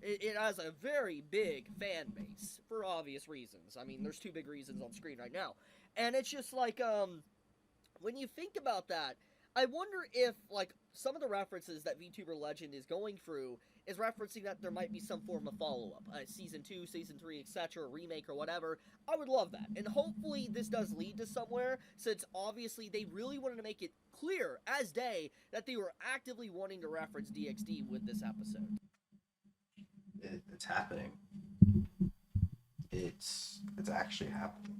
it has a very big fan base for obvious reasons. I mean, there's two big reasons on screen right now. And it's just like, when you think about that, I wonder if, like, some of the references that VTuber Legend is going through is referencing that there might be some form of follow-up, season 2, season 3, etc., remake or whatever. I would love that, and hopefully this does lead to somewhere, since obviously they really wanted to make it clear as day that they were actively wanting to reference DxD with this episode. It's happening. It's actually happening.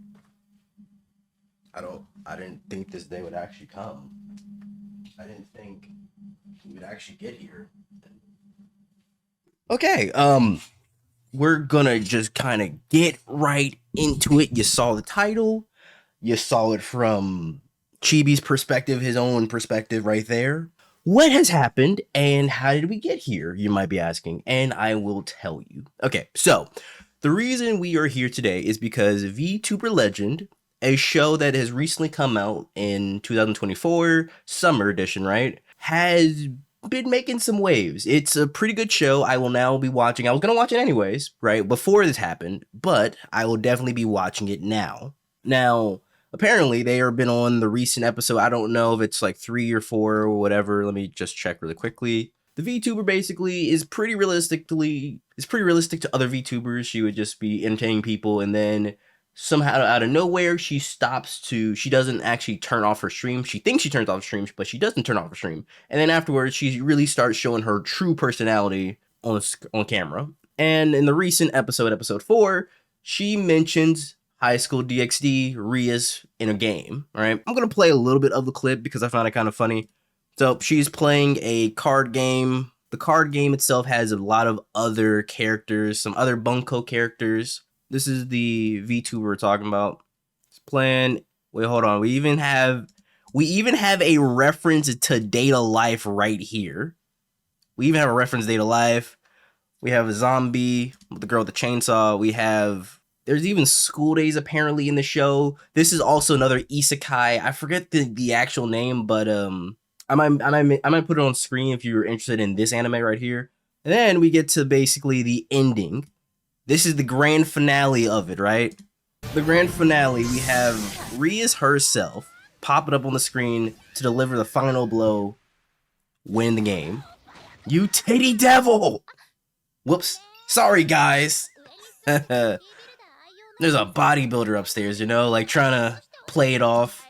I didn't think this day would actually come. I didn't think we would actually get here. Okay, we're gonna just kind of get right into it. You saw the title. You saw it from Chibi's perspective, his own perspective right there. What has happened and how did we get here, you might be asking, and I will tell you. Okay, so the reason we are here today is because VTuber Legend, a show that has recently come out in 2024, summer edition, right, has been making some waves. It's a pretty good show. I will now be watching. I was going to watch it anyways, right, before this happened, but I will definitely be watching it now. Now, apparently, they have been on the recent episode. I don't know if it's like 3 or 4 or whatever. Let me just check really quickly. The VTuber basically is pretty realistic to other VTubers. She would just be entertaining people, and then somehow out of nowhere, she doesn't actually turn off her stream. She thinks she turns off her stream, but she doesn't turn off her stream. And then afterwards, she really starts showing her true personality on camera. And in the recent episode 4, she mentions Highschool Dxd, Ria's in a game, right? I'm going to play a little bit of the clip because I found it kind of funny. So she's playing a card game. The card game itself has a lot of other characters, some other Bunko characters. This is the VTuber we're talking about. It's playing. Wait, hold on. We even have a reference to Data Life right here. We even have a reference to Data Life. We have a zombie with the girl with the chainsaw. There's even school days apparently in the show. This is also another isekai. I forget the actual name, but I might put it on screen if you're interested in this anime right here. And then we get to basically the ending. This is the grand finale of it, right? The grand finale, we have Ria's herself popping up on the screen to deliver the final blow, win the game. You titty devil! Whoops. Sorry, guys. There's a bodybuilder upstairs, like trying to play it off.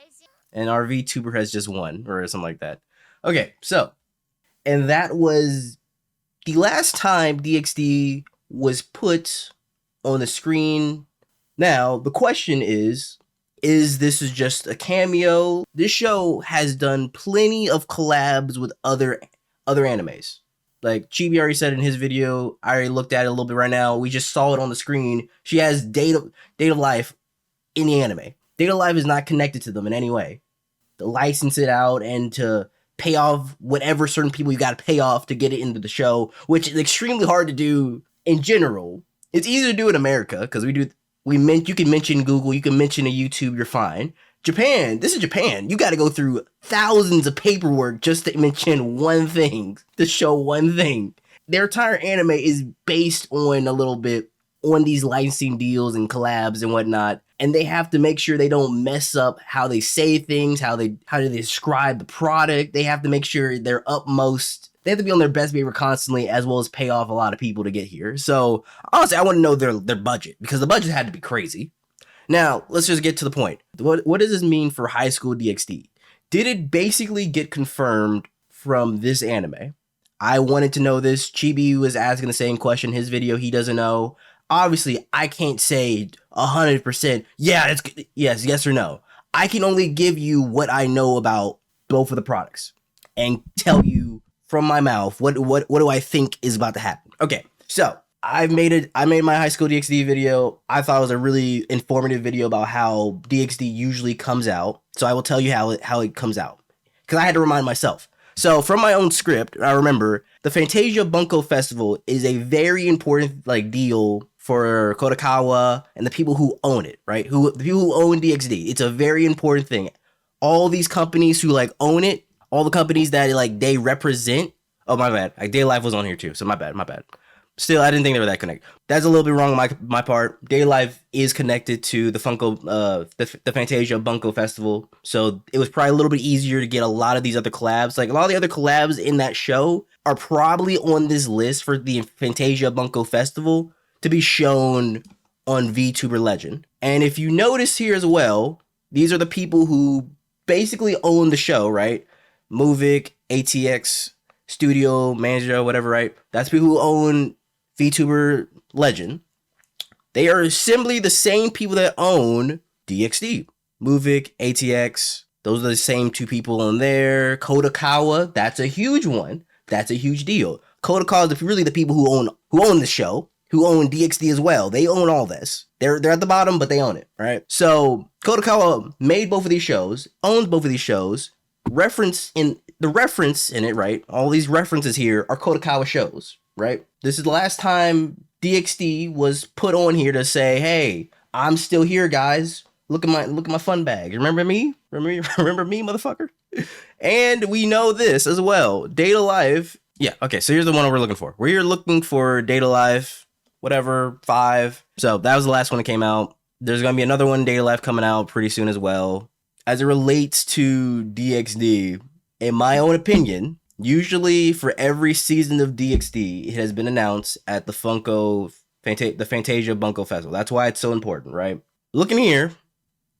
And our VTuber has just won, or something like that. Okay, so. And that was the last time DxD was put on the screen. Now, the question is this just a cameo? This show has done plenty of collabs with other animes. Like Chibi already said in his video, I already looked at it a little bit right now. We just saw it on the screen. She has Data Life in the anime. Data Life is not connected to them in any way. To license it out and to pay off whatever certain people you got to pay off to get it into the show, which is extremely hard to do in general. It's easier to do in America because you can mention Google, you can mention a YouTube, you're fine. Japan, this is Japan. You got to go through thousands of paperwork just to mention one thing, to show one thing. Their entire anime is based on a little bit on these licensing deals and collabs and whatnot. And they have to make sure they don't mess up how they say things, how they describe the product. They have to make sure they're utmost. They have to be on their best behavior constantly, as well as pay off a lot of people to get here. So honestly, I want to know their budget, because the budget had to be crazy. Now, let's just get to the point. What does this mean for Highschool Dxd? Did it basically get confirmed from this anime? I wanted to know this. Chibi was asking the same question in his video. He doesn't know. Obviously, I can't say 100%, yes or no. I can only give you what I know about both of the products and tell you from my mouth what do I think is about to happen. Okay, so I made my Highschool Dxd video. I thought it was a really informative video about how DxD usually comes out. So I will tell you how it comes out, because I had to remind myself. So from my own script, I remember the Fantasia Bunko Festival is a very important deal for Kodakawa and the people who own it, right? The people who own DxD. It's a very important thing. All these companies who own it, all the companies that they represent. Oh, my bad. Day Life was on here too, so my bad. Still, I didn't think they were that connected. That's a little bit wrong on my part. Data Life is connected to the the Fantasia Bunko Festival, so it was probably a little bit easier to get a lot of these other collabs. Like a lot of the other collabs in that show are probably on this list for the Fantasia Bunko Festival to be shown on VTuber Legend. And if you notice here as well, these are the people who basically own the show, right? Movic, ATX, studio manager, whatever, right? That's people who own VTuber Legend. They are simply the same people that own DxD. Movic, ATX, those are the same two people on there. Kodakawa, that's a huge one. That's a huge deal. Kodakawa is really the people who own the show, who own DxD as well. They own all this. They're at the bottom, but they own it, right? So Kodakawa made both of these shows, owns both of these shows. Reference in it, right? All these references here are Kodakawa shows, right? This is the last time DxD was put on here to say, "Hey, I'm still here, guys. Look at my fun bag. Remember me? Remember me, motherfucker?" And we know this as well. Data Life. Yeah, okay, so here's the one we're looking for. We're looking for Data Life, whatever, 5. So that was the last one that came out. There's going to be another one, Data Life, coming out pretty soon as well. As it relates to DxD, in my own opinion, usually for every season of DxD, it has been announced at the Fantasia Bunko Festival. That's why it's so important, right? Looking here,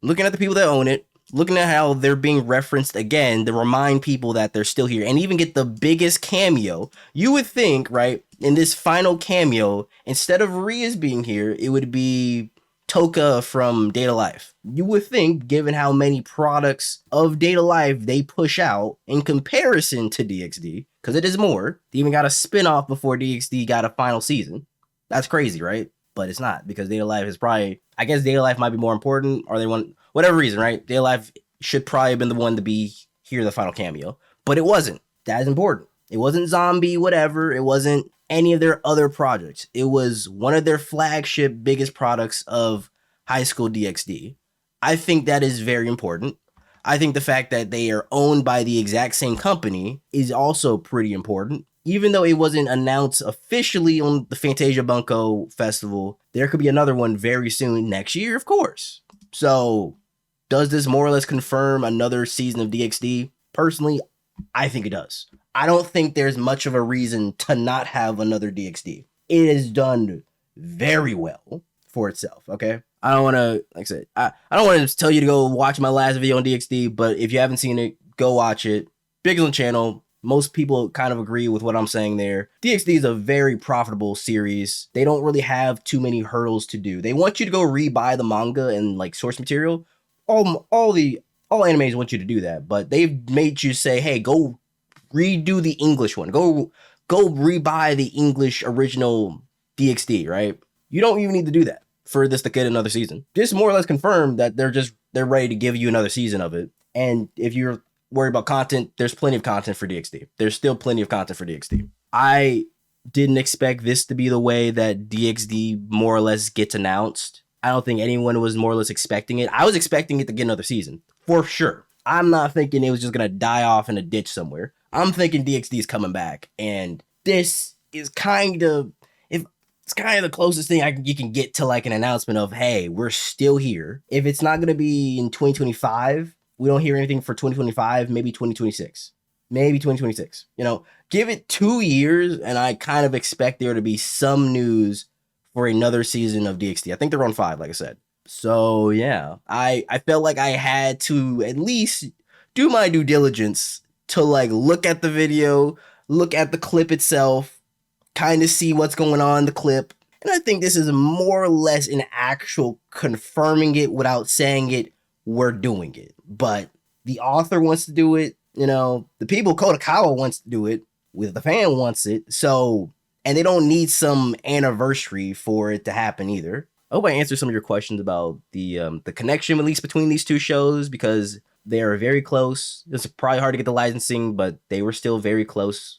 looking at the people that own it, looking at how they're being referenced again to remind people that they're still here and even get the biggest cameo. You would think, right, in this final cameo, instead of Rias being here, it would be Toka from Data Life. You would think, given how many products of Data Life they push out in comparison to DxD, because it is more. They even got a spin-off before DxD got a final season. That's crazy, right? But it's not, because Data Life is probably, I guess Data Life might be more important, or they want, whatever reason, right? Data Life should probably have been the one to be here, the final cameo. But it wasn't. That is important. It wasn't Zombie, whatever. It wasn't any of their other projects. It was one of their flagship biggest products of Highschool Dxd. I think that is very important. I think the fact that they are owned by the exact same company is also pretty important. Even though it wasn't announced officially on the Fantasia Bunko Festival, there could be another one very soon next year, of course. So, does this more or less confirm another season of DxD? Personally, I think it does. I don't think there's much of a reason to not have another DxD. It has done very well for itself, okay? I don't want to, like I said, I don't want to tell you to go watch my last video on DxD, but if you haven't seen it, go watch it. Big on the channel. Most people kind of agree with what I'm saying there. DxD is a very profitable series. They don't really have too many hurdles to do. They want you to go rebuy the manga and like source material. All animes want you to do that, but they've made you say, "Hey, go redo the English one. Go rebuy the English original DxD," right? You don't even need to do that for this to get another season. Just more or less confirm that they're ready to give you another season of it. And if you're worried about content, there's plenty of content for DxD. There's still plenty of content for DxD. I didn't expect this to be the way that DxD more or less gets announced. I don't think anyone was more or less expecting it. I was expecting it to get another season, for sure. I'm not thinking it was just going to die off in a ditch somewhere. I'm thinking DxD is coming back, and this is kind of, it's kind of the closest thing you can get to like an announcement of, hey, we're still here. If it's not going to be in 2025, we don't hear anything for 2025, maybe 2026. Maybe 2026. You know, give it 2 years, and I kind of expect there to be some news for another season of DxD. I think they're on 5, like I said. So, yeah, I felt like I had to at least do my due diligence to like look at the video, look at the clip itself, kind of see what's going on in the clip. And I think this is more or less an actual confirming it without saying it, we're doing it. But the author wants to do it, you know, the people, Kodakawa wants to do it, with the fan wants it. So, and they don't need some anniversary for it to happen either. I hope I answered some of your questions about the connection, at least between these two shows, because they are very close. It's probably hard to get the licensing, but they were still very close.